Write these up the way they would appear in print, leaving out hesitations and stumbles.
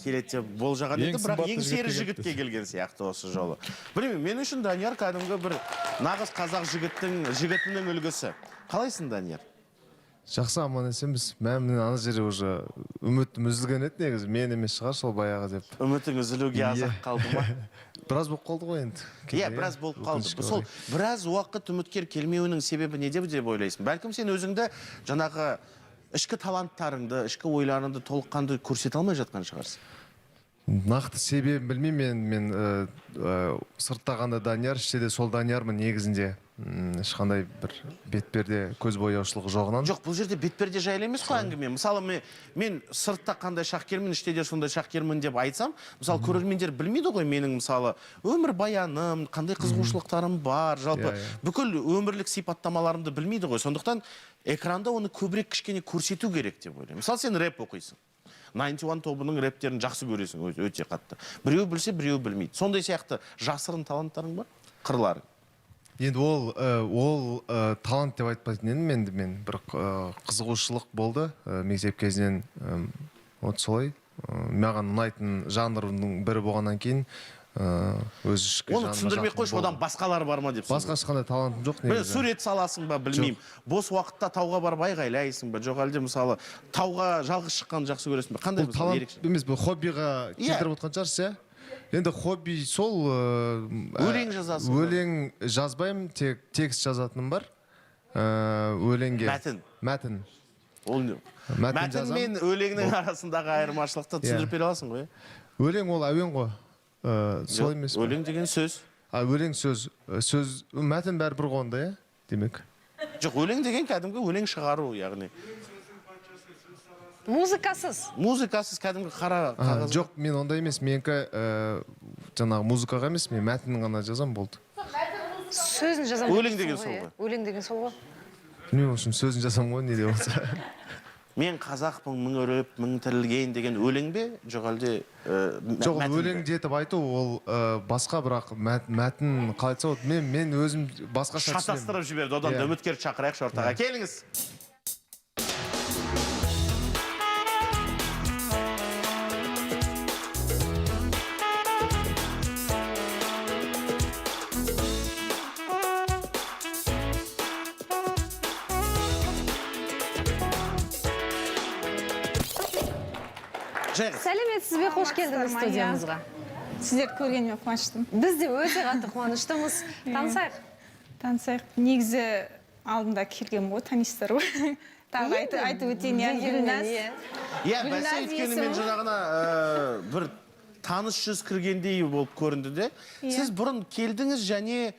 келеді деп болжаған еді, бірақ ең сері жігітке келген сияқты осы жолы. Білмеймін, мен үшін Данияр кәдімгі бір нағыз қазақ жігітінің үлгісі. Қалайсың, Данияр? Жақсы, аман есенбіз. Мен ана жерде уже үмітім үзілген еді негізі. Мен емес шығар сол баяғы деп. Үмітің үзілуге азақ қалды ма? Біраз болып қалды ғой енді. Иә, біраз болып қалды. Сол біраз уақыт үміткер келмеуінің себебі не деп ойлайсың? Бәлкім сен өзіңді жаңағы ішкі таланттарыңды, ішкі ойларыңды толыққанды көрсете алмай жатқан шығарсың. Нақты себебін білмеймін, мен сырттағанда Данияр, іште де сол Даниярмын негізінде. Ешқандай бір бетперде көз бояушылығы жоғынан. Жоқ, бұл жерде бетперде жайлы емес қой әңгіме. Мысалы, мен сыртта қандай шақкермін, іште де сондай шақкермін деп айтсам, мысалы, көрермендер білмейді ғой менің, мысалы, өмір баяным, қандай қызығушылықтарым бар, жалпы бүкіл өмірлік сипаттамаларымды білмейді ғой. Сондықтан экранда оны көбірек кішкене көрсету керек деп ойлаймын. Мысалы, сен рэп оқисың. 91 тобының рэптерін жақсы көресің, өте қатты. Біреу білсе, біреу білмейді. Сондай сияқты жасырын таланттарың бар, қырларың. Енді ол талант деп айтпайтын едім, мен бір қызығушылық болды мектеп кезінен. Вот солай. Маған ұнайтын жанрының бірі болғаннан кейін өз ішкі оны түсіндірмей қойшы, одан басқалар бар ма деп. Басқа ешқандай талантым жоқ негізі. Сурет саласың ба, білмеймін. Бос уақытта тауға барып айғайлайсың ба, жоқ әлде мысалы тауға жалғыз шыққанды жақсы көресің бе? Қандай мысалы ерекше? Бұл талант емес, бұл хоббиға келтіріп отқан шығарсыз, иә? Енді хобби сол өлең жазасың. Өлең жазбаймын, тек текст жазатыным бар. Өлеңге. Мәтін. Мәтін мен өлеңнің арасындағы айырмашылықты түсіндіріп бере аласың ғой? Өлең ол әуен ғой. Сол емес. Өлең деген сөз. Өлең сөз. Мәтін бәрі бір қонда, иә? Демек. Жоқ, өлең деген кәдімгі өлең шығару, яғни. Музыкасыз кәдімгі қара қағаз. Жоқ, мен онда емес. Менкі жаңағы музыкаға емес, мен мәтінін ғана жазам болды. Сөзін жазам. Өлең деген сол ғой. Өлең деген сол ғой. Білмеймін, үшін сөзін жазам ғой, не де болса. Мен қазақпын, мың өріп, мың тірілген деген өлең бе? Жоқ әлде жоқ, өлең детіп айту, ол басқа, бірақ мәтін қалай айтса, мен өзім басқаша түсінемін. Шатастырып жіберді, одан да үміткер шақырайықшы ортаға. Келіңіз. Сәлеметсіз бе, қош келдіңіз студиямызға. Сіздерді көргеніме қуаныштымын. Біз де өте қатты қуаныштымыз. Танысайық. Танысайық. Негізі алдында келгем ғой, танисыздар ғой. Тағы айтып өтейін, Гүлназ. Иә, бәсе өйткені мен жаңағына бір таныс жүз кіргендей болып көрінді де. Сіз бұрын келдіңіз және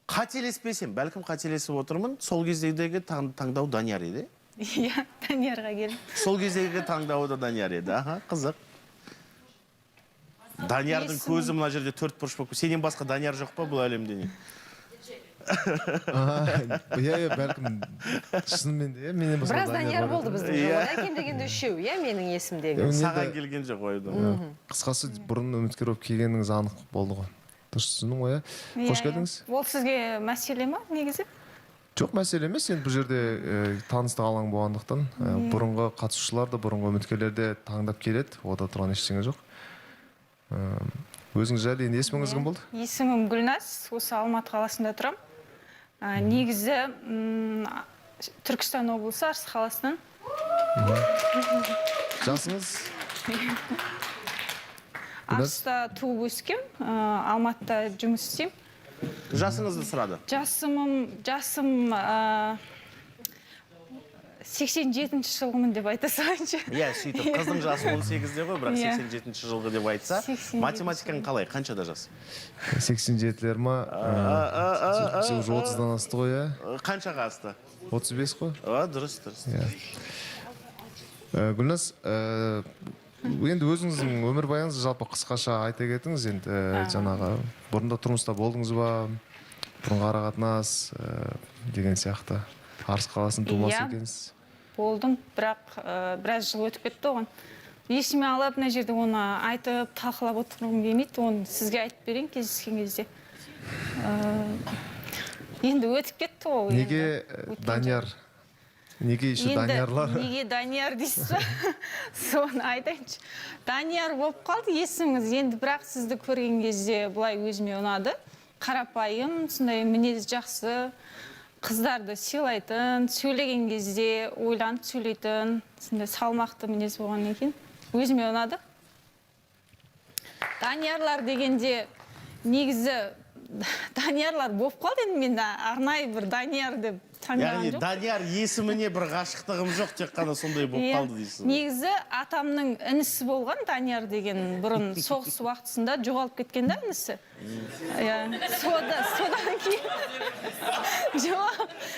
қателеспесем, бәлкім қателесіп отырмын, сол кездегі таңдау Данияр еді. Иә, Даниярға келдім. Сол кездегі таңдауы да Данияр еді. Қызық. Даниярдың көзі мына жерде төрт бұрыш болып. Сенен басқа Данияр жоқ па бұл әлемде не? Иә, бәлкім шынымен де, менен басқа біраз Данияр болды біздің жолы. Әкем дегенде үшеу, иә, менің есімдегі. Саған келген жоқ ойды. Қысқасы, бұрын үміткер болып келгеніңіз анық болды ғой. Дұрыс түсіндің ғой, қош келдіңіз. Ол сізге мәселе ма, негізі? Жоқ, мәселе емес, енді бұл жерде таныстық алаң болғандықтан бұрынғы қатысушылар да, бұрынғы үміткерлер де таңдап келеді, ода тұрған ештеңе жоқ. Өзіңіз жайлы, енді есіміңіз кім болды? Есімім Гүлназ, осы Алматы қаласында тұрам. Негізі Түркістан облысы, Арыс қаласынан. Жасыңыз? Арыста туып өскем, Алматыда жұмыс істеймін. Жасыңызды сұрады? Жасым 87-ші жылғымын деп айта салайыншы. Иә, сөйтіп, қыздың жасы 18-де ғой, бірақ 87-ші жылғы деп айтса, математикаң қалай, қаншада жас? 87-лер ма? 30-дан асты ғой, иә? Қаншаға асты? 35 қой? Дұрыс. Гүлназ, енді өзіңіздің өмір баяңызды жалпы қысқаша айта кетіңіз, енді жаңағы бұрында тұрмыста болдыңыз ба, бұрынғы арақатынас деген сияқты. Арыс қаласын тумасы екенсіз. Болдым, бірақ біраз жыл өтіп кетті оған. Есіме алып, мына жерде оны айтып, талқылап отырғым келмейді, оны сізге айтып берейін кездескен кезде. Енді өтіп кетті ол. Неге Данияр неге еще Даниярлар? Неге Данияр дейсіз ба? Соны айтайыншы. Данияр болып қалды есіміңіз. Енді бірақ сізді көрген кезде бұлай өзіме ұнады. Қарапайым, сондай мінез жақсы, қыздарды сыйлайтын, сөйлеген кезде ойланып сөйлейтін, сондай салмақты мінез болғаннан кейін өзіме ұнады. Даниярлар дегенде негізі Даниярлар болып қалды, енді мен арнайы бір Данияр деп танымаған Яғни жоқ. Данияр есіміне бір ғашықтығым жоқ, тек қана сондай болып қалды дейсіз. Негізі атамның інісі болған Данияр деген бұрын соғыс уақытысында жоғалып кеткен да інісі. Содан кейін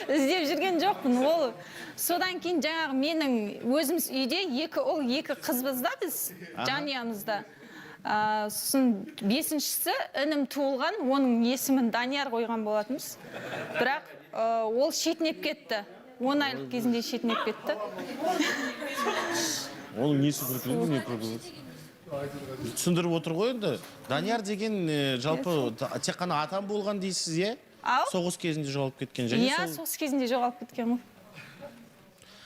іздеп жүрген жоқпын. Ол содан кейін жаңағы менің өзіміз үйде екі ұл, екі қызбыз да біз жанұямызда. Сосын бесіншісі інім туылған, оның есімін Данияр қойған болатынбыз. Бірақ ол шетінеп кетті. 10 айлық кезінде шетінеп кетті. Оның несі күлкілі, не күлкілі? Түсіндіріп отыр ғой енді. Данияр деген жалпы тек қана атам болған дейсіз, е? Соғыс кезінде жоғалып кеткен. Иә, соғыс кезінде жоғалып кеткен.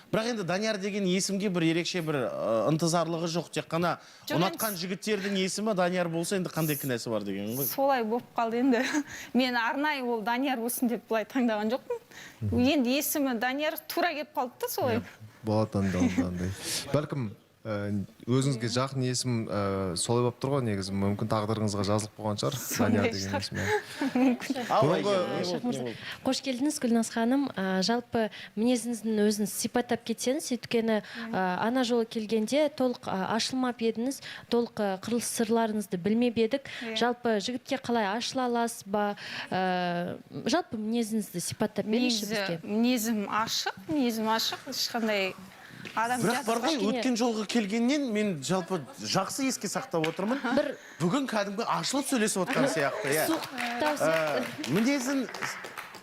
Бірақ енді Данияр деген есімге бір ерекше бір ынтызарлығы жоқ. Тек қана ұнатқан жігіттердің есімі Данияр болса, енді қандай кінәсі бар деген ғой. Солай болып қалды енді. Мен арнайы ол Данияр болсын деп бұлай таңдаған жоқпын. Енді есімі Данияр тура келіп қалды да солай. Болады андай. Бәлкім өзіңізге жақын есім солай болып тұр ғой, негізі мүмкін тағдырыңызға жазылып болған шығар, Данияр деген есімі. Қош келдіңіз, Гүлназ ханым. Жалпы мінезіңіздің өзін сипаттап кетсеңіз, өйткені ана жолы келгенде толық ашылмап едіңіз, толық қырылыс сырларыңызды білмеп едік. Жалпы жігітке қалай ашыла аласыз ба? Жалпы мінезіңізді сипаттап беріңізші бізге. Мінезім ашық, ешқандай Бірақ бар ғой, өткен жолғы келгеннен мен жалпы жақсы еске сақтап отырмын. Бүгін кәдімгі ашылып сөйлесіп отқан сияқты. Мінезін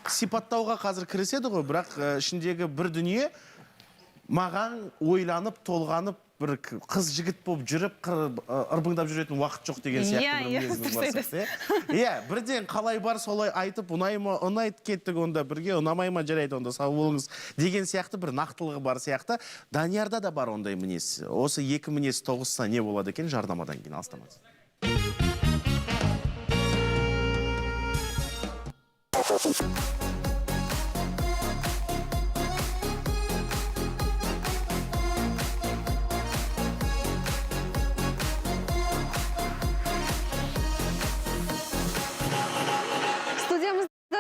сипаттауға қазір кіріседі ғой, бірақ ішіндегі бір дүние маған ойланып, толғанып, бір қыз жігіт болып жүріп, ырбыңдап жүретін уақыт жоқ деген сияқты бір мінезіңіз бар сияқты. Иә, бірден қалай бар солай айтып, ұнайды кеттік онда бірге, ұнамай ма жарайды онда сау болыңыз деген сияқты бір нақтылығы бар сияқты. Даниярда да бар ондай мінез. Осы екі мінез тоғысса не болады екен, жарнамадан кейін алыстамаңыз.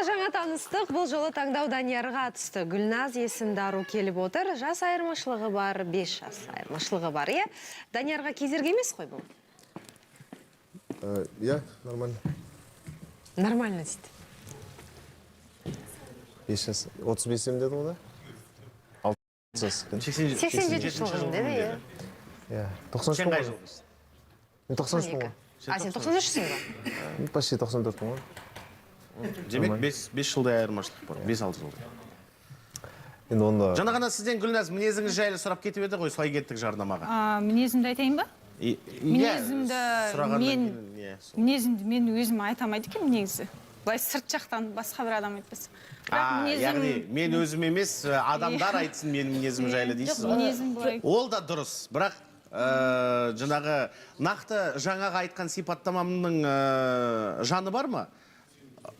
Жаңа таныстық, бұл жолы таңдау Даниярға түсті. Гүлназ есімді ару келіп отыр. Жас айырмашылығы бар, 5 жас айырмашылығы бар, е? Даниярға кезерге емес қой бұл? Иә, нормально. Нормально дейді. 5 жас, 35 деді ғой да? 6 жас. 87 жылғын деді, е? Иә, 93 мың ғой. 93 мың ғой. А, сен 93-сің ба? Почти 94 мың ғой. Демек 5 жылдай айырмашылық бар, 5-6 жылдай. Енді онда... Жаңа ғана сізден Гүлназ мінезіңіз жайлы сұрап кетіп еді ғой, солай кеттік жарнамаға. Мінезімді айтайын ба? Мінезімді мен өзім айтамайды екен негізі. Бұлай сырт жақтан басқа бір адам айтпаса. Яғни мен өзім емес, адамдар айтсын менің мінезім жайлы дейсіз ғой. Ол да дұрыс, бірақ жаңағы нақты жаңаға айтқан сипаттамамның жаны бар ма?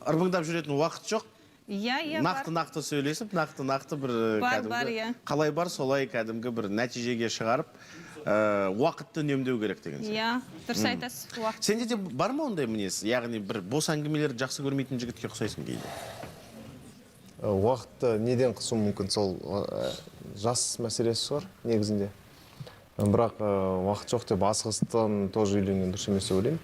Ырбыңдап жүретін уақыт жоқ. Иә, нақты сөйлесіп, нақты бір кәдімгі қалай бар солай кәдімгі бір нәтижеге шығарып, уақытты үнемдеу керек деген сияқты. Иә, дұрыс айтасыз. Сенде де бар ма ондай мінез? Яғни бір бос әңгімелерді жақсы көрмейтін жігітке ұқсайсың кейде? Уақытты неден қысу мүмкін, сол жас мәселесі шығар негізінде. Бірақ уақыт жоқ деп асығыстан тоже үйленген дұрыс емес деп ойлаймын.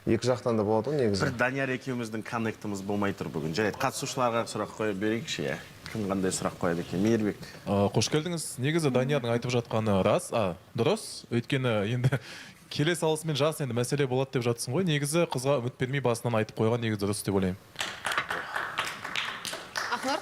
Екі жақтан да болады ғой негізі. Бір Данияр екеуміздің коннектіміз болмай тұр бүгін. Жарайды, қатысушыларға сұрақ қоя берейікші, иә. Кім қандай сұрақ қояды екен? Мейірбек. Қош келдіңіз. Негізі Даниярдың айтып жатқаны рас, дұрыс. Өйткені енді келе салысымен жас енді мәселе болады деп жатсың ғой. Негізі қызға үміт бермей басынан айтып қойған негізі дұрыс деп ойлаймын. Ақнұр?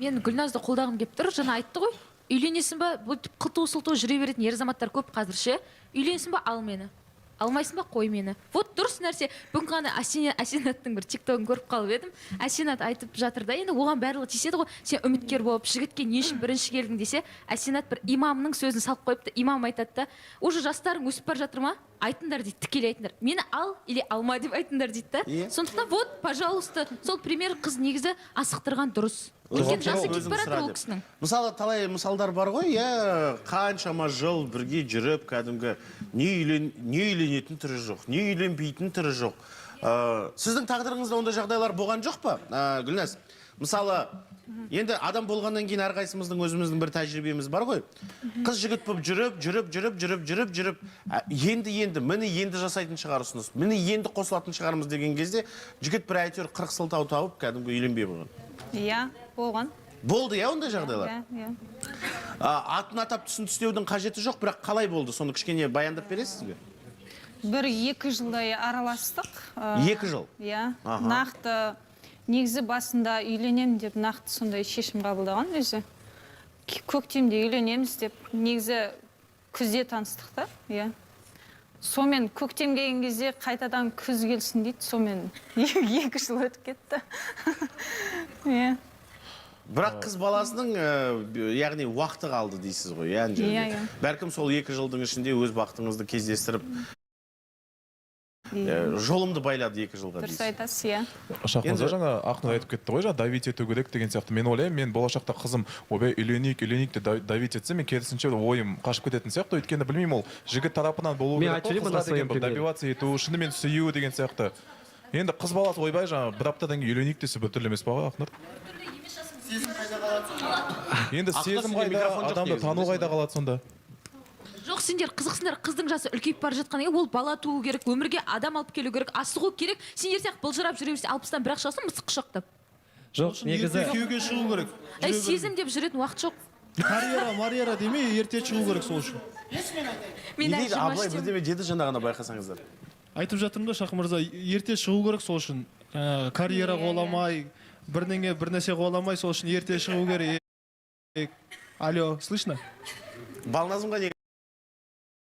Мен Гүлназды қолдағым келіп тұр. Жаңа айтты ғой. Үйленесің ба? Бұл қылту-сылту жүре беретін ер азаматтар көп қазір ше. Үйленесің ба? Ал мені. алмайсың ба, қой мені. Вот дұрыс нәрсе. Бүгін ғана Асенаттың бір тиктогын көріп қалып едім. Асенат айтып жатыр да, енді оған барлығы тиіседі ғой. Сен үміткер болып жігітке не үшін бірінші келдің десе, Асенат бір имамның сөзін салып қойыпты. Имам айтады да, уже жастарың өсіп бара жатыр ма? Айтыңдар дейді, тікелей айтыңдар. Мені ал или алма деп айтыңдар дейді да. Сондықтан вот, пожалуйста, сол пример қыз негізі асықтырған дұрыс. Өйткені жасы кетіп бара жатыр ол кісінің. Мысалы, талай мысалдар бар ғой, иә, қаншама жыл бірге жүріп, кәдімгі не үйленетін түрі жоқ, не үйленбейтін түрі жоқ. Сіздің тағдырыңызда ондай жағдайлар болған жоқ па, Гүлназ? Мысалы, енді адам болғаннан кейін әрқайсымыздың өзіміздің бір тәжірибеміз бар ғой. Қыз жігіт болып жүріп, енді жасайтын шығар ұсыныс, міне енді қосылатын шығармыз деген кезде, жігіт бір әйтеуір 40 сылтау тауып, кәдімгі үйленбей болған. Иә, болған. Болды, иә, ондай жағдайлар? Иә. Атын атап түсін түстеудің қажеті жоқ, бірақ қалай болды? Соны кішкене баяндап бересіз бе? 1-2 жылдай араластық. 2 жыл? Иә, нақты негізі басында үйленем деп нақты сондай шешім қабылдаған өзі. Көктемде үйленеміз деп, негізі күзде таныстық та, иә. Сомен көктем келген кезде қайтадан күз келсін дейді, сомен 2 жыл өтіп кетті. Иә. Бірақ қыз баласының, яғни уақыты қалды дейсіз ғой, иә. Бәлкім сол 2 жылдың ішінде өз бақытыңызды кездестіріп, жолымды байлады 2 жылға дейсіз. Дұрыс айтасыз, иә. Шахмаза жаңа Ақнұр айтып кетті ғой, давить ету керек деген сияқты. Мен ойлаймын, мен болашақта қызым ойбай үйленейік деп давить етсе, мен керісінше ойым қашып кететін сияқты. Өйткені білмеймін, ол жігіт тарапынан болу керек, қызға деген бір добиваться ету, шынымен сүю деген сияқты. Енді қыз баласы ойбай жаңа бір аптадан кейін үйленейік десе біртүрлі емес па, Ақнұр? Енді сезім қайда, адамды тану қайда қалады сонда? Жоқ, сендер қызықсыңдар, қыздың жасы үлкейіп бара жатқаннан кейін ол бала туу керек, өмірге адам алып келу керек, асығу керек. Сендер сияқты былжырап жүре берсе 60-тан бір-ақ шығасың, мысық құшақтап. Жоқ, негізі күйеуге шығу керек. Сезім деп жүретін уақыт жоқ. Карьера демей, ерте шығу керек сол үшін. Мен дейді, абылай бірдеме деді жаңа ғана байқасаңыздар. Айтып жатырмын да, Шақы мырза, ерте шығу керек сол үшін. Карьера қоламай, бір нәрсе қоламай, сол үшін ерте шығу керек. Алло, слышно? Балназымға не?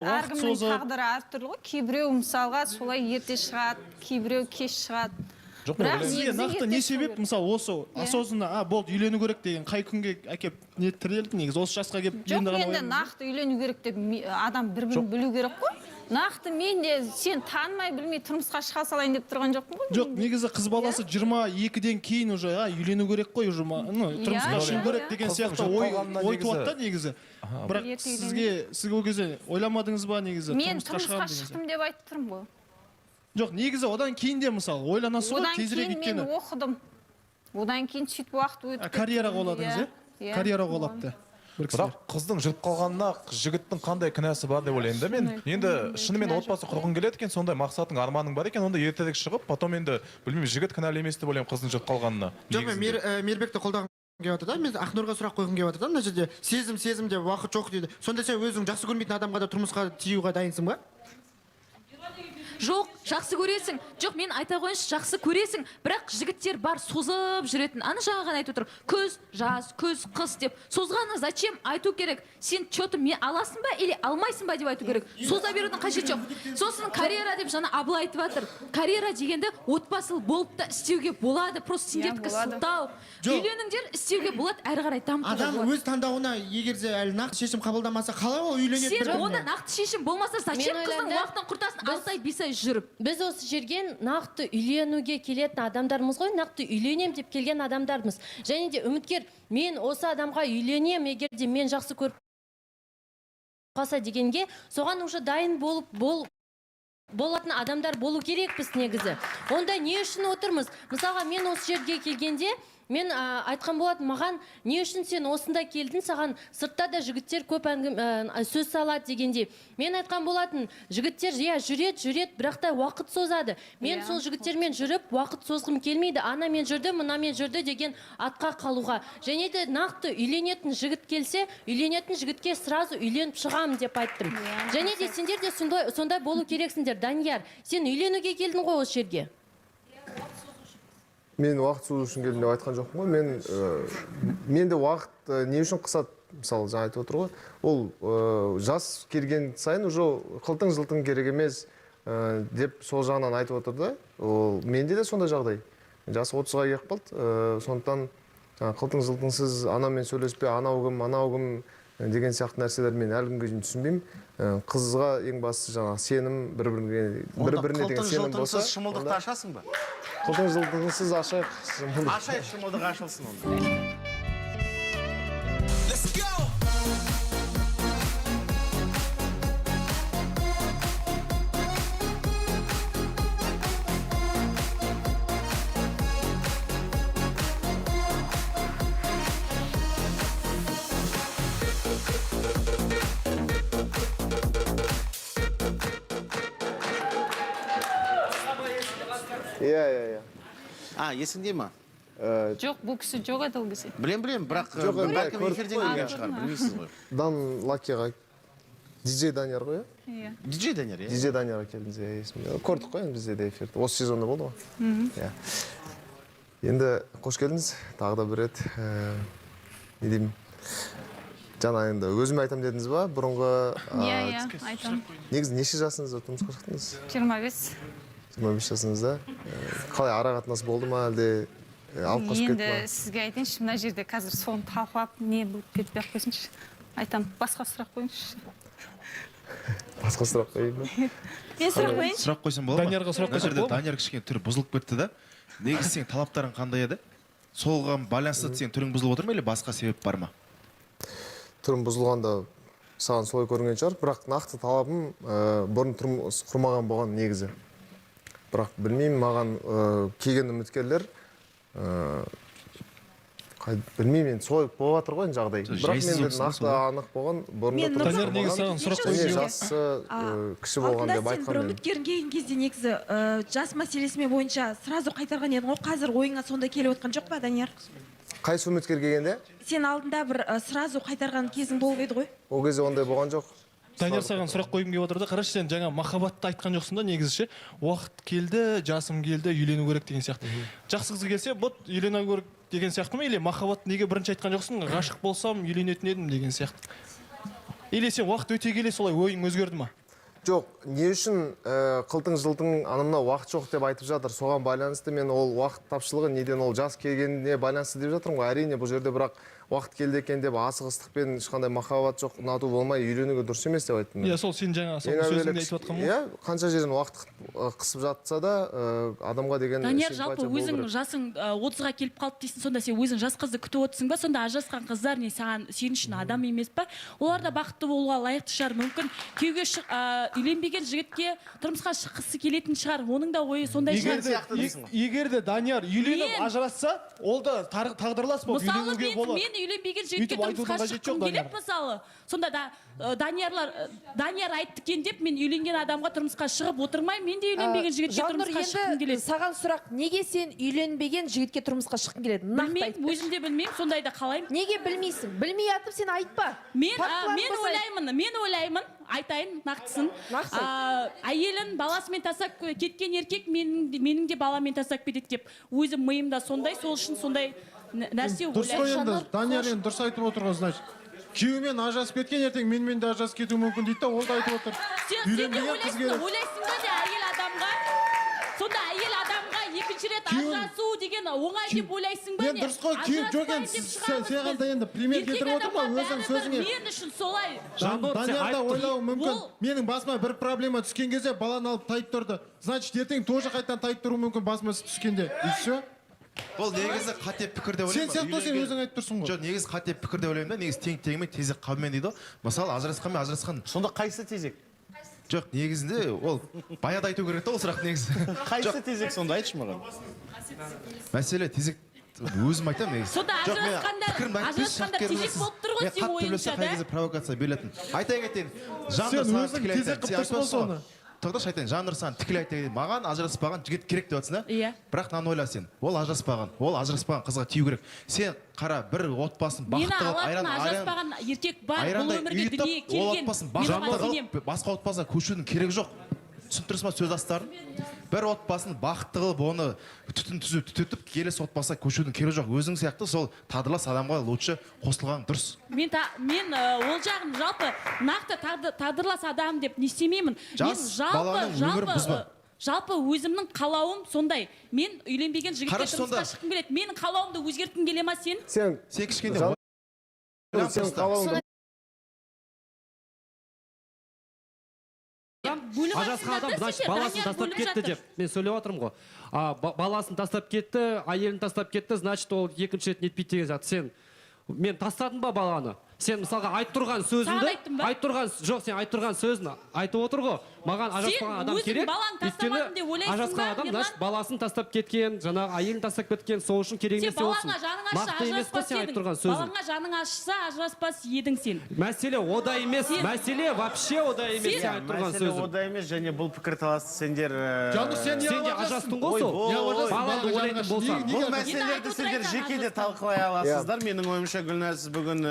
Әркімнің тағдыры әртүрлі ғой. Кейбіреу мысалға солай ерте шығады, кейбіреу кеш шығады. Бірақ сізге нақты не себеп, мысалы, осы осознанно, болды, үйлену керек деген қай күнге әкеп не тірелді негізі, осы жасқа келіп жоқ, енді нақты үйлену керек деп адам бір-бірін білу керек қой. Нақты мен де сен танымай білмей тұрмысқа шыға салайын деп тұрған жоқпын ғой. Жоқ, негізі қыз баласы 22-ден кейін уже үйлену керек қой, уже тұрмысқа шығу керек деген сияқты ой туады да негізі. Бірақ сіз ол кезде ойламадыңыз ба негізі? Мен тұрмысқа шықтым деп айтып тұрмын ғой. Жоқ, негізі одан кейін де мысалы ойланасыз ғой, тезірек өйткені. Одан кейін мен оқыдым. Одан кейін сөйтіп уақыт өтіп кетті. Карьера қоладыңыз, иә? Карьера қолапты. Бірақ қыздың жүріп қалғанына жігіттің қандай кінәсі бар деп ойлаймын да мен. Енді шынымен отбасы құрғың келеді екен, сондай мақсатың, арманың бар екен, онда ертерек шығып, потом енді білмеймін, жігіт кінәлі емес деп ойлаймын қыздың жүріп қалғанына. Жоқ, мен Мейірбекті қолдағым келіп жатыр да, мен Ақнұрға сұрақ қойғым келіп жатыр да, мына жерде сезім деп уақыт жоқ дейді. Сонда сен өзің жақсы көрмейтін адамға да тұрмысқа тиюға дайынсың ба? Жоқ, жақсы көресің. Жоқ, мен айта қойыншы, жақсы көресің. Бірақ жігіттер бар созып жүретін. Аны жаңа айтып отыр. Күз, жаз, күз, қыс деп. Созғаны зачем айту керек? Сен что-то мен аласың ба или алмайсың ба деп айту керек. Соза берудің қажеті жоқ. Сосын карьера деп жаңа Абыл айтып жатыр. Карьера дегенді отбасылы болып та істеуге болады. Просто сендердікі сылтау. Үйленіңдер, істеуге болады, әрі қарай дамытуға болады. Адам өз таңдауына егер де әлі нақты шешім қабылдамаса, қалай ол үйленеді? Сен онда нақты шешім болмаса, зачем қыздың уақытын құртасың? 6 ай, 5 ай жүріп. Біз осы жерге нақты үйленуге келетін адамдармыз ғой, нақты үйленем деп келген адамдармыз. Және де үміткер, мен осы адамға үйленем, егер де мен жақсы көріп қалса дегенге, соған уже дайын болатын адамдар болу керекпіз негізі. Онда не үшін отырмыз? Мысалға, мен осы жерге келгенде, мен айтқан болатын, маған не үшін сен осында келдің, саған сыртта да жігіттер көп сөз салады дегенде. Мен айтқан болатын, жігіттер жүрет, бірақ та уақыт созады. Мен сол жігіттермен жүріп, уақыт созғым келмейді. Ана мен жүрді, мына мен жүрді деген атқа қалуға. Және де нақты үйленетін жігіт келсе, үйленетін жігітке сразу үйленіп шығамын деп айттым. Және де сендер де сондай болу керексіңдер. Данияр, сен үйленуге келдің ғой осы жерге? Мен уақыт созу үшін келдім деп айтқан жоқпын ғой. Мен де уақыт не үшін қысады, мысалы, жаңа айтып отыр ғой. Ол жас келген сайын уже қылтың-жылтың керек емес. деп сол жағынан айтып отыр да. Ол менде де сондай жағдай. Жасы 30-ға келіп қалды. Сондықтан қылтың жылтыңсыз анамен сөйлеспе, анау кім деген сияқты нәрселер мен әлі күнге дейін түсінбеймін. Қызға ең бастысы жаңағы сенім, бір-біріне деген сенім болса. Қылтың жылтыңсыз шымылдықты ашасың ба? Қылтың жылтыңсыз ашайық. Ашайық, шымылдық ашылсын онда. Иә. Есіңде ма? жоқ бұл кісі жоқ еді ол кісі. Білем, бірақ бәлкім эфирден келген шығар, білмейсіз ғой. Дан Лакиға DJ Данияр ғой, иә? DJ Данияр, иә? DJ Данияға келдіңіз, есімде. Көрдік қой, бізде де эфирді. Осы сезонда болды ғой. Енді қош келдіңіз, тағы да бір рет. Не деймін? Жаңа енді өзіме айтам дедіңіз ба? Бұрынғы... Иә, айтам. Негізі неше жасыңызда тұрмысқа шықтыңыз? 25. 25 жасыңызда. Қалай ара қатынас болды ма, әлде алып қашып кетті ма? Енді сізге айтайыншы, мына жерде қазір соны талқылап, не болып кетпей ақ қойсыншы. Айтам, басқа сұрақ қойыңызшы. Басқа сұрақ қойайын ба? Мен сұрақ қойайыншы. Сұрақ қойсам болады ма? Даниярға сұрақ қойсақ болады ма? Данияр кішкене түрі бұзылып кетті да. Негізі сенің талаптарың қандай еді? Солған байланысты сенің түрің бұзылып отыр ма, или басқа себеп бар ма? Түрім бұзылғанда саған солай көрінген шығар, бірақ нақты талабым бұрын тұрмыс құрмаған болған негізі. Бірақ білмеймін, маған келген үміткерлер білмеймін, енді солай болып жатыр ғой жағдай. Бірақ менде нақты анық болған бұрында Данияр негізі саған сұрақ қойып жасы кіші болған деп айтқан бір үміткерің келген кезде негізі жас мәселесімен бойынша сразу қайтарған едің ғой, қазір ойыңа сондай келіп отқан жоқ па, Данияр? Қайсы үміткер келгенде? Сен алдында бір сразу қайтарған кезің болып еді ғой? Ол кезде ондай болған жоқ. Данияр саған сұрақ қойғым келіп отыр да, қарашы, сен жаңа махаббатты айтқан жоқсың да, негізі ше. Уақыт келді, жасым келді, үйлену керек деген сияқты. Жақсы қыз келсе, вот үйлену керек деген сияқты ма, или махаббат неге бірінші айтқан жоқсың, ғашық болсам үйленетін едім деген сияқты. Или сен уақыт өте келе солай ойың өзгерді ма? Жоқ, не үшін қылтың жылтың анымна уақыт жоқ деп айтып жатыр. Соған байланысты мен ол уақыт тапшылығы неден ол жас келгеніне байланысты деп жатырмын ғой. Әрине бұл жерде бірақ уақыт келді екен деп асығыстықпен ешқандай махаббат жоқ, ұнату болмай үйленуге дұрыс емес деп айттым. Иә, сол сен жаңа сол сөзіңде айтып жатқан ғой. Иә, қанша жерден уақыт қысып жатса да адамға деген Данияр, жалпы өзің жасың 30-ға келіп қалды дейсің, сонда сен өзің жас қызды күтіп отырсың ба? Сонда ажырасқан қыздар не саған сен үшін адам емес па? Олар да бақытты болуға лайықты шығар. Мүмкін күйеуге үйленбеген жігітке тұрмысқа шыққысы келетін шығар. Оның да ойы сондай шығар. Егер де Данияр үйленіп ажырасса, ол да тағдырлас болып үйленуге болады. Мен үйленбеген жігітке тұрмысқа шыққым келеді мысалы. Сонда да Данияр айтты екен деп мен үйленген адамға тұрмысқа шығып отырмаймын. Мен де үйленбеген жігітке тұрмысқа шыққым келеді. Саған сұрақ, неге сен үйленбеген жігітке тұрмысқа шыққың келеді? Білмеймін, өзім де білмеймін, сондайды қалаймын. Неге білмейсің? Білмей атып сен айтпа. Мен ойлаймын, айтайын нақтысын. Әйелін баласымен тастап кеткен еркек менің де баламен тастап кетеді деп. Өзім миымда сондай, сол үшін сондай нәрсе ойлаймын. Дұрыс қой енді, Данияр енді дұрыс айтып отыр ғой, значит. Күйеуімен ажырасып кеткен, ертең менімен де ажырасып кетуі мүмкін дейді да, ол да айтып отыр. Сен де ойлайсың ба де әйел адамға? Сонда әйел адамға екінші рет ажырасу деген оңай деп ойлайсың ба не? Мен дұрыс қой, күйеу жоқ енді, сен қандай енді пример кетіріп отыр ма өзің сөзіңе? Мен үшін солай. Данияр да ойлауы мүмкін. Менің басыма бір проблема түскен кезде баланы алып тайып тұрды. Значит, ертең тоже қайтадан тайып тұруы мүмкін басыма түскенде. И все. Ол негізі қате пікір деп ойлаймын. Сен өзің айтып тұрсың ғой. Жоқ, негізі қате пікір деп ойлаймын да, негізі тең-теңімен тезек қабымен дейді. Мысалы, ажырасқан. Сонда қайсы тезек? Жоқ, негізінде ол баяда айту керек та ол сұрақ негізі. Қайсы тезек сонда айтшы маған. Мәселе тезек өзім айтамын негізі. Сонда ажырасқандар тезек болып тұр ғой сен ойынша да. Қай кезде провокация берілетін. Айтайын кетейін. Сен өзің тезек қып тұрсың соны. Тоқташы айтайын, Жаннұр саған тікелей айтайын. Маған ажыраспаған жігіт керек деп жатсың да? Иә. Бірақ мынаны ойла сен. Ол ажыраспаған қызға тию керек. Сен қара бір отбасын бақытты қылып, ажыраспаған еркек бар, бұл өмірге дүние келген. Ол отбасын бақытты қылып, басқа отбасына көшудің керегі жоқ. түсініп ма сөз астарын? Бір отбасын бақытты қылып, оны түтін түзу түтетіп, келесі отбасына көшудің керегі жоқ. Өзің сияқты сол тадырлас адамға лучше қосылған дұрыс. Мен ол жағын жалпы нақты тадырлас адам деп не істемеймін. Жалпы өзімнің қалауым сондай. Мен үйленбеген жігітке тұрмысқа шыққым келеді. Менің қалауымды өзгерткің келе ма сен? Сен кішкене ажырасқан адам, значит, баласын тастап кетті деп мен сөйлеп отырмын ғой. Баласын тастап кетті, әйелін тастап кетті, значит, ол екінші рет нетпейді деген зат. Мен тастадым ба баланы? Сен мысалға айтып тұрған сөзіңді, сен айтып тұрған сөзін айтып отыр ғой. Маған ажырасқан адам керек. Өйткені ажырасқан адам, значит, баласын тастап кеткен, жаңағы әйелін тастап кеткен, сол үшін керек емес болсын. Нақты емес па сен айтып тұрған сөзің? Балаңа жаның ашса, ажыраспас едің сен. Мәселе ода емес, мәселе вообще ода емес сен айтып тұрған сөзің. Мәселе ода емес, және бұл пікірталасты сендер сен де ажырастың ғой сол. Баланы ойлайтын болсаң. Бұл мәселелерді сендер жекеде талқылай аласыздар. Менің ойымша, Гүлназ, бүгін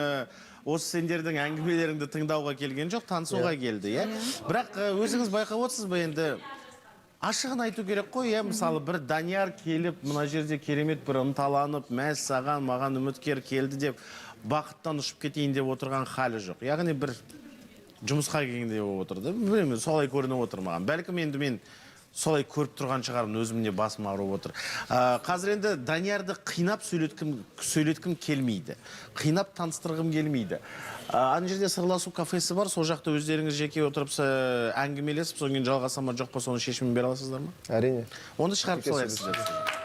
осы сендердің әңгімелеріңді тыңдауға келген жоқ, танысуға келді, иә? Бірақ өзіңіз байқап отырсыз ба енді, ашығын айту керек қой, иә? Мысалы, бір Данияр келіп, мына жерде керемет бір ынталанып, мәз саған, маған үміткер келді деп, бақыттан ұшып кетейін деп отырған халі жоқ. Яғни бір жұмысқа келгенде отырды. Білемін, солай көрініп отыр маған. Бәлкім енді мен солай көріп тұрған шығармын, өзімде басым ауырып отыр. Қазір енді Даниярды қинап сөйлеткім келмейді. Қинап таныстырғым келмейді. Ана жерде сырласу кафесі бар, сол жақта өздеріңіз жеке отырып әңгімелесіп, соң кейін жалғаса ма жоқ па, соны шешімін бере аласыздар ма? Әрине. Оны шығарып салайық сіздер.